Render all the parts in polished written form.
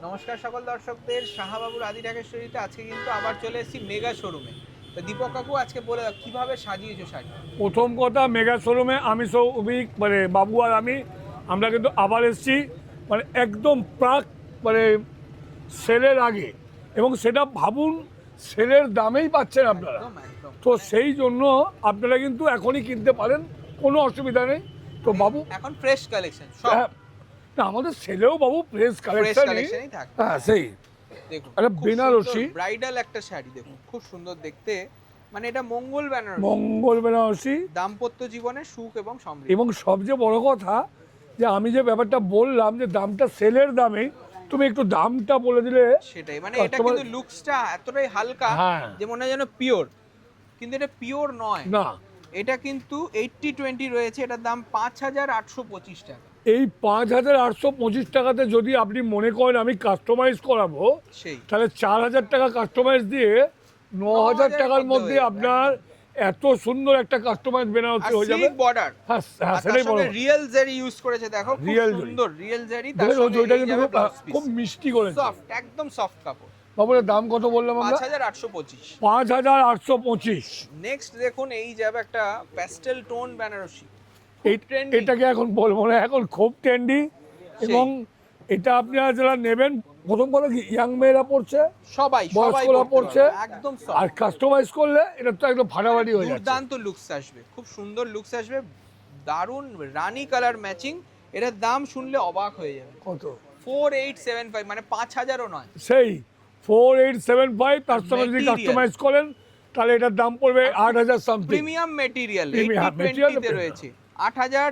নমস্কার সকল দর্শকদের, শাহাবাবুর আদি ঢাকেশ্বরীতে আজকে কিন্তু আবার চলে এসেছি মেগা শোরুমে। তো দীপক কাকু আজকে বলে দাও কিভাবে সাজিয়েছো শাড়ি। প্রথম কথা, মেগা শোরুমে আমি সৌভিক মানে বাবু আর আমরা কিন্তু আবার এসেছি মানে একদম প্রাক মানে সেলের আগে, এবং সেটা ভাবুন সেলের দামেই পাচ্ছেন আপনারা। একদম একদম তো সেই জন্য আপনারা কিন্তু এখনই কিনতে পারেন, কোনো অসুবিধা নেই। তো বাবু এখন ফ্রেশ কালেকশন সব হ্যাঁ, না আমাদের সেলেও বাবু প্রেস ফ্রেশ কালেকশনই। কালেকশনই থাকবে। হ্যাঁ সেই দেখুন একটা খুব বেনারসি, সুন্দর ব্রাইডাল একটা শাড়ি, দেখুন খুব সুন্দর দেখতে। মানে এটা মঙ্গল বেনারসি, মঙ্গল বেনারসি। দাম্পত্য জীবনের সুখ এবং সমৃদ্ধি। এবং সবচেয়ে বড় কথা যে আমি যে ব্যাপারটা বললাম যে দামটা সেলের দামে, তুমি একটু দামটা বলে দিলে। সেটাই, মানে এটা customer- কিন্তু লুকসটা এতটাই হালকা হ্যাঁ। যে মনে হয় যেন পিওর, কিন্তু এটা পিওর নয়। না, এটা কিন্তু 80-20 রয়েছে, এটার দাম 5,825 টাকা। এই 5,825 টাকাতে যদি আপনি মনে করেন আমি কাস্টমাইজ করাবো, সেই তাহলে 4,000 টাকা কাস্টমাইজ দিয়ে 9,000 টাকার মধ্যে হয়ে যাবে, আপনার এত সুন্দর একটা কাস্টমাইজ বেনারসি হয়ে যাবে। বর্ডার। হ্যাঁ হ্যাঁ, আর তার সেটাই বড় সঙ্গে কথা। রিয়েল জারি ইউজ করেছে, দেখো খুব Real জরি। সুন্দর রিয়েল জারি। তার দেখেছো সঙ্গে ওইটা এই কিন্তু যাবে খুব ব্লাউজ পিস, খুব মিষ্টি করেছে। সফট, একদম সফট কাপড়। বাবুরের দাম কত বললাম আমরা? 5,825। 5,825। নেক্সট দেখুন, এই যাবে একটা প্যাস্টেল টোন বেনারসি। এটাকে এখন বলবো না, এখন খুব ট্রেন্ডি। এবং এটা আপনারা যারা নেবেন, প্রথম কথা কি ইয়াং মেয়েরা পড়ছে, সবাই বয়স্করা পড়ছে, একদম আর সফট, কাস্টমাইজ করলে এটা তো একদম ফাটাফাটি হয়ে যাচ্ছে। দুর্দান্ত লুকস আসবে, খুব সুন্দর লুকস আসবে, দারুন রানী কালার ম্যাচিং। এটার দাম শুনলে অবাক হয়ে যাবে, কত? 4,875, মানে 5,000ও নয়। সেই 4,875। তার সঙ্গে যদি Material। কাস্টমাইজ করেন তাহলে এটার দাম পড়বে 8,000 something. Premium material, Premium, 80-20 material তে তো রয়েছে। 8,000,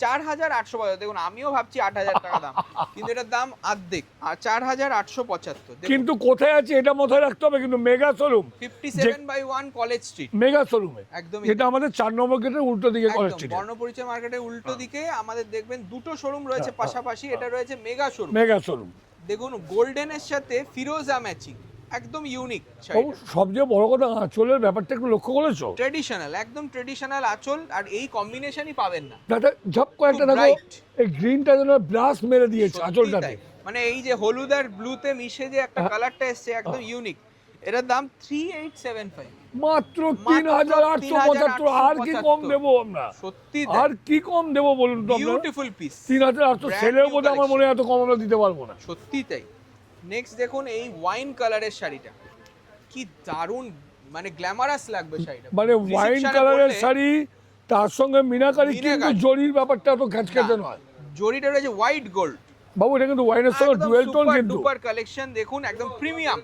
4,875। দেখুন আমিও ভাবছি 8,000 টাকা দাম, কিন্তু এটার দাম অর্ধেক, আর 4,875। কিন্তু কোথায় আছে এটা মাথায় রাখতে হবে, কিন্তু mega showroom, 57/1 college street, mega শোরুমে, একদমই যেটা আমাদের 4 নম্বর গেটের উল্টো দিকে কলেজ একদম স্ট্রিটে। বর্ণপরিচয় মার্কেটের উল্টো দিকে আমাদের দেখবেন দুটো শোরুম রয়েছে পাশাপাশি। এটা রয়েছে মেগা শোরুম। Mega showroom. দেখুন গোল্ডেনের সাথে ফিরোজা ম্যাচিং, একদম ইউনিক বাবু, সবচেয়ে বড় কথা আঁচলের ব্যাপারটা একটু লক্ষ্য করেছো? ট্রেডিশনাল, একদম ট্রেডিশনাল আঁচল, আর এই কম্বিনেশনই পাবেন না। দাদা ঝপ কয়েকটা খুব দেখো, bright। এই গ্রিনটা যেন ব্রাশ মেরে দিয়েছে সত্যি আঁচলটাতে। তাই। মানে এই যে হলুদ আর ব্লুতে মিশে যে একটা কালারটা এসছে, একদম ইউনিক। এটার দাম 3,875। মাত্র 3,875। আর কি কম 3,875। দেবো আমরা? সত্যি আর কি কম দেবো বলুন তো আপনারা? বিউটিফুল পিস, 3,800 Brand সেলের new মধ্যে আমার মনে হয় এত কম আমরা দিতে পারবো না। সত্যি তাই। নেক্সট দেখুন এই ওয়াইন কালারের শাড়িটা, কি দারুণ, মানে গ্ল্যামারাস লাগবে শাড়িটা। মানে ওয়াইন Reception-এ কালারের পরলে শাড়ি, তার সঙ্গে মিনাকারি, কিন্তু মিনাকারি। জরির ব্যাপারটা এত খ্যাচখ্যাচে নয়। জরিটা রয়েছে হোয়াইট গোল্ড, বাবু এটা কিন্তু ওয়াইনের সঙ্গে ডুয়েল টোন, কিন্তু সুপার কালেকশন। দেখুন একদম প্রিমিয়াম,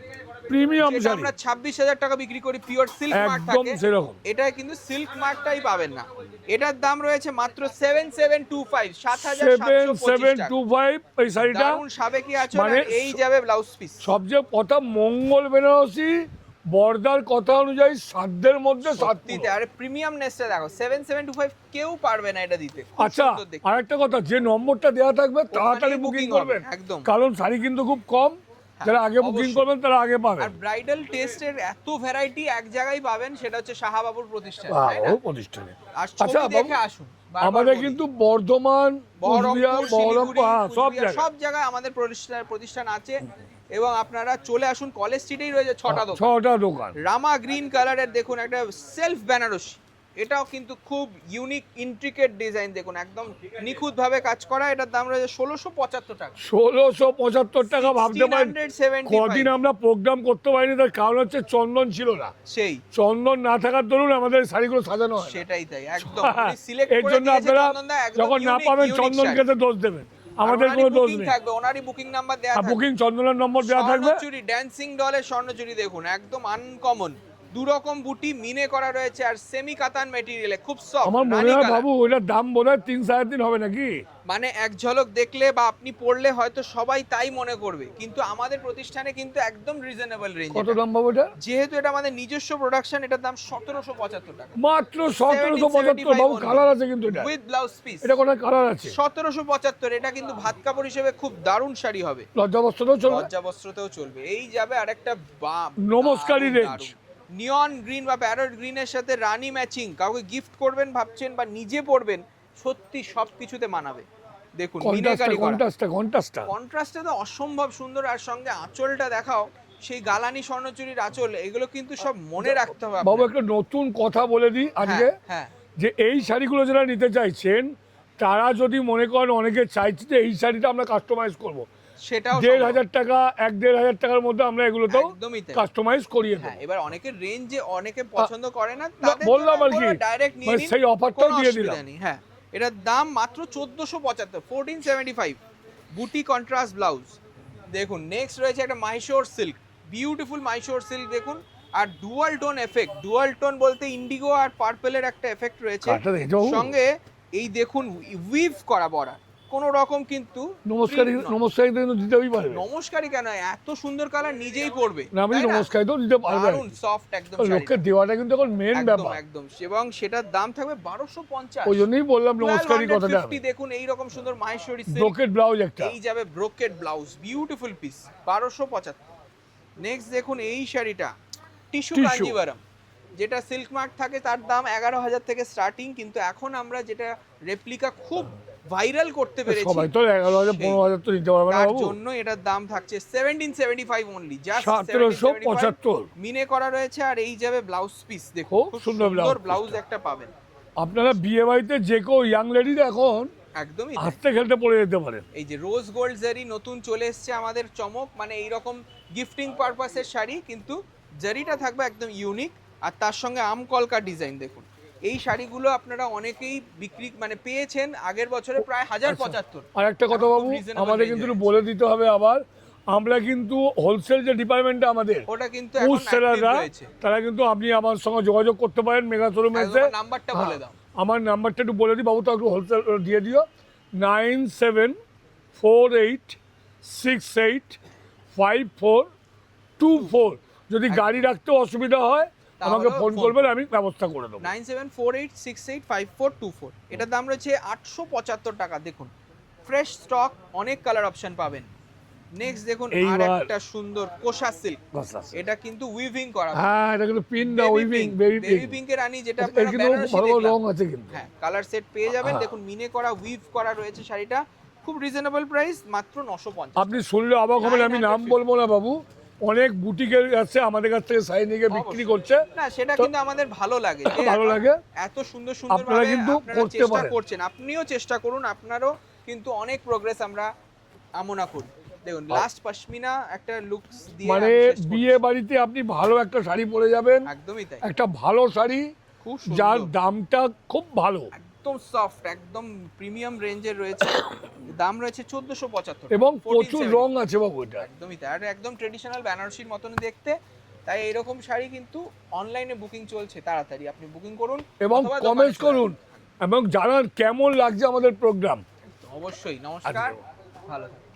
প্রিমিয়াম যেটা শাড়ি, আমরা 26,000 টাকা বিক্রি করি পিওর সিল্ক মার্ক একদম থাকে, সেরকম। এটা কিন্তু সিল্ক মার্কটাই পাবেন না। এটার দাম রয়েছে মাত্র 7,725, 7,725 টাকা। 7,725 এই শাড়িটা। দারুণ সাবেকি আঁচল, মানে আর এই যাবে ব্লাউজ পিস। সবচেয়ে কথা, মঙ্গল বেনারসি বর্দার কথা অনুযায়ী সাধ্যের মধ্যে সাত সত্যিতে, পূর্ণ। আরে প্রিমিয়াম নেসটা দেখো, 7,725 কেউ পারবে না এটা দিতে। খুব আচ্ছা, সুন্দর দেখতে। আরেকটা কথা, যে নম্বরটা দেওয়া থাকবে তাড়াতাড়ি বুকিং booking করবেন, হবে, একদম। কারণ শাড়ি কিন্তু খুব কম। যারা আগে বুকিং অবশ্যই। করবেন তারা আগে আর পাবেন। ব্রাইডাল টেস্টের এত ভ্যারাইটি এক জায়গায় পাবেন, সেটা হচ্ছে শাহাবাবুর প্রতিষ্ঠান, তাই না? ও প্রতিষ্ঠানে। আর আচ্ছা ছবি বাবু, দেখে আসুন। বারবার আমাদের বলি। কিন্তু বর্ধমান, বহরমপুর, কুচবিহার, শিলিগুড়ি, হ্যাঁ, সব কুচবিহার, জায়গায় সব জায়গায় আমাদের প্রতিষ্ঠান আছে। এবং আপনারা চলে আসুন, কলেজ স্ট্রিটেই রয়েছে 6টা দোকান। 6টা দোকান। রামা গ্রিন কালারের দেখুন একটা সেলফ বেনারসি, এটাও কিন্তু খুব ইউনিক ইন্ট্রিকেট ডিজাইন, দেখুন একদম নিখুঁতভাবে কাজ করা। এটার দাম রয়েছে 1,675 টাকা। 1,675 টাকা। ভাবতে পারেন 1,675। কদিন আমরা প্রোগ্রাম করতে পারিনি, তার কারণ হচ্ছে চন্দন ছিল না। সেই চন্দন না থাকার দরুন আমাদের শাড়িগুলো সাজানো হয় না। সেটাই তাই, একদম সিলেক্ট এর করে জন্য দিয়েছে আপনারা চন্দনদা, একদম যখন না unique, পাবেন unique চন্দনকে শাড়ি। তো দোষ দেবেন, আর আমাদের ওনারই কোনো দোষ booking নেই। থাকবে, ওনারই বুকিং নাম্বার দেওয়া থাকবে। বুকিং চন্দনের নম্বর দেওয়া থাকবে। স্বর্ণচুরি, ড্যান্সিং ডলের স্বর্ণচুরি দেখুন একদম আনকমন, দুরকম বুটি মিনে করা রয়েছে, আর সেমি কাতান মেটেরিয়ালে খুব সফট। আমার মনে হয় বাবু ওইটার দাম বোধহয় 3-3.5 হবে নাকি? মানে এক ঝলক দেখলে বা আপনি পড়লে হয়তো সবাই তাই মনে করবে, কিন্তু আমাদের প্রতিষ্ঠানে কিন্তু একদম রিজনেবল রেঞ্জ। কত দাম বাবু এটা? যেহেতু এটা আমাদের নিজস্ব প্রোডাকশন, এটার দাম 1,775 টাকা মাত্র 1,775। বাবু কালার আছে কিন্তু এটা, উইথ ব্লাউজ পিস। এটা কোনো কালার আছে? 1,775। এটা কিন্তু ভাত কাপড় হিসেবে খুব দারুণ শাড়ি হবে, লজ্জাবস্ত্রও চলবে, লজ্জা বস্ত্রতেও চলবে। এই যাবে আরেকটা নমস্কারী রেঞ্জ। নিয়ন গ্রিন বা প্যারট গ্রিনের সাথে রানী ম্যাচিং, কাউকে গিফট করবেন ভাবছেন বা নিজে পরবেন, সত্যি সব কিছুতে মানাবে। দেখুন কন্ট্রাস্টটা মিনাকারি করা। কন্ট্রাস্টটা তো অসম্ভব সুন্দর, আর সঙ্গে আঁচলটা দেখাও, সেই গালানি স্বর্ণচুরির আঁচল, এগুলো কিন্তু সব মনে রাখতে হবে বাবু আপনার। একটা নতুন কথা বলে দিই আজকে, হ্যাঁ যে এই শাড়িগুলো যারা নিতে চাইছেন তারা যদি মনে করেন অনেকে চাইছে যে এই শাড়িটা আমরা কাস্টমাইজ করবো, সেটাও 1,500 টাকা 1,500 টাকার মধ্যে আমরা এগুলোতেও একদমই তাই। কাস্টমাইজ করিয়ে হ্যাঁ, দেবো। এবার অনেকের রেঞ্জে অনেকে পছন্দ করে না, তাদের বললাম আর কি, ডাইরেক্ট নিয়ে মানে নিন, সেই অফারটাও কোনো দিয়ে অসুবিধা দিলাম। নেই। হ্যাঁ, এটার দাম মাত্র 1475, 1475, বুটি কন্ট্রাস্ট ব্লাউজ। দেখুন নেক্সট রয়েছে একটা Mysore silk, beautiful Mysore silk দেখুন, আর dual tone effect, dual tone বলতে ইন্ডিগো আর পার্পলের একটা এফেক্ট রয়েছে, কাটটা দেখেছো বাবু? সঙ্গে এই দেখুন উইভ করা বর্ডার, কোনো রকম কিন্তু নমস্কারী print নয়। নমস্কারী তো কিন্তু দিতেই পারবে। নমস্কারী কেন, এত সুন্দর কালার নিজেই পড়বে, না আমি তাই না? নমস্কারী তো দিতে পারবে। দারুণ সফট একদম লোককে দেওয়াটা কিন্তু এখন মেন একদম ব্যাপার, একদম, এবং সেটার দাম থাকবে 1250। ওই জন্যই বললাম নমস্কারী কথাটা। 1250 দেখুন এই রকম সুন্দর মাহেশ্বরী সিল্ক, ব্রোকেট ব্লাউজ একটা, এই যাবে brocade blouse, beautiful piece, 1275। Next দেখুন এই শাড়িটা টিস্যু Tissue। কাঞ্জিভারম, যেটা সিল্ক মার্ক থাকে তার দাম 11,000 থেকে স্টার্টিং, কিন্তু এখন আমরা যেটা রেপ্লিকা খুব ভাইরাল করতে পেরেছি, সবাই তো 11,000 সেই। 15,000 তো নিতে পারবে না তার বাবু। জন্য এটার দাম থাকছে 1775 অনলি, জাস্ট 1775 মিনে করা রয়েছে, আর এই যাবে ব্লাউজ পিস, দেখুন খুব খুব সুন্দর সুন্দর blouse ব্লাউজ piece-টা। একটা পাবেন। আপনারা বিয়ে বাড়িতে যে কেউ ইয়াং লেডিরা এখন একদমই তাই। হাসতে খেলতে পড়ে যেতে পারেন। এই যে রোজ গোল্ড জারি নতুন চলে এসেছে আমাদের চমক, মানে এইরকম গিফটিং পারপাসের শাড়ি, কিন্তু জারিটা থাকবে একদম ইউনিক, আর তার সঙ্গে আম কলকা ডিজাইন দেখুন। এই শাড়িগুলো আপনারা অনেকেই বিক্রি মানে পেয়েছেন আগের বছরে প্রায় 1075। আর একটা কথা এখন বাবু, খুব reasonable আমাদের range কিন্তু হয়েছে। একটু বলে দিতে হবে আবার, আমরা কিন্তু হোলসেল যে ডিপার্টমেন্টটা আমাদের ওটা কিন্তু এখন ফুড সেলাররা, active রয়েছে। তারা কিন্তু আপনি আমার সঙ্গে যোগাযোগ করতে পারেন মেগা শোরুমে এসে। একদম নাম্বারটা বলে দাও। আমার নাম্বারটা একটু বলে দিই বাবু, তো একটু হোলসেল দিয়ে দিও, 9748685424। যদি গাড়ি রাখতে অসুবিধা হয় আমাকে তাহলে ফোন phone করবেন, আমি ব্যবস্থা করে দেবো। 9748685424। এটার দাম রয়েছে 875 টাকা। দেখুন ফ্রেশ স্টক, অনেক কালার অপশন পাবেন। নেক্সট দেখুন আর এইবার- একটা সুন্দর কোষা সিল্ক, এটা কিন্তু উইভিং করা, হ্যাঁ এটা কিন্তু পিন না, উইভিং, বেবি বেবি পিঙ্ক। পিঙ্কের রানী, যেটা এর আপনারা কিন্তু বেনারসি ভালো ভালো দেখলাম। রং আছে কিন্তু। হ্যাঁ, কালার সেট পেয়ে যাবেন। হ্যাঁ। দেখুন মিনে করা, উইভ করা রয়েছে শাড়িটা, খুব রিজনেবল প্রাইস, মাত্র 950। আপনি শুনলে অবাক হবেন, আমি নাম 950 বলবো না বাবু, অনেক বুটিকের আছে আমাদের কাছ থেকে শাড়ি নিয়ে বিক্রি করছে। না সেটা তো- কিন্তু আমাদের ভালো লাগে, যে ভালো এখন লাগে। এত সুন্দর সুন্দর আপনারা ভাবে কিন্তু আপনারা করতে চেষ্টা পারেন। করছেন, আপনিও চেষ্টা করুন, আপনারও কিন্তু অনেক প্রোগ্রেস আমরা কামনা করি। দেখুন লাস্ট পশমিনা একটা লুকস দিয়ে মানে আমি শেষ করছি। বিয়ে বাড়িতে আপনি ভালো একটা শাড়ি পরে যাবেন, একদমই তাই, একটা ভালো শাড়ি খুব যার সুন্দর, দামটা খুব ভালো একদম সফট, একদম প্রিমিয়াম রেঞ্জের রয়েছে, দাম রয়েছে 1475 এবং প্রচুর 1470 রং আছে বাবু এটা। একদমই তাই, আর একদম ট্রেডিশনাল বেনারসির মতন দেখতে। তাই এরকম শাড়ি কিন্তু অনলাইনে বুকিং চলছে, তাড়াতাড়ি আপনি বুকিং করুন এবং অথবা কমেন্টস দোকানে চলে করুন এবং জানান কেমন লাগছে আমাদের প্রোগ্রাম। আসুন। অবশ্যই, নমস্কার, ভালো থাকুন।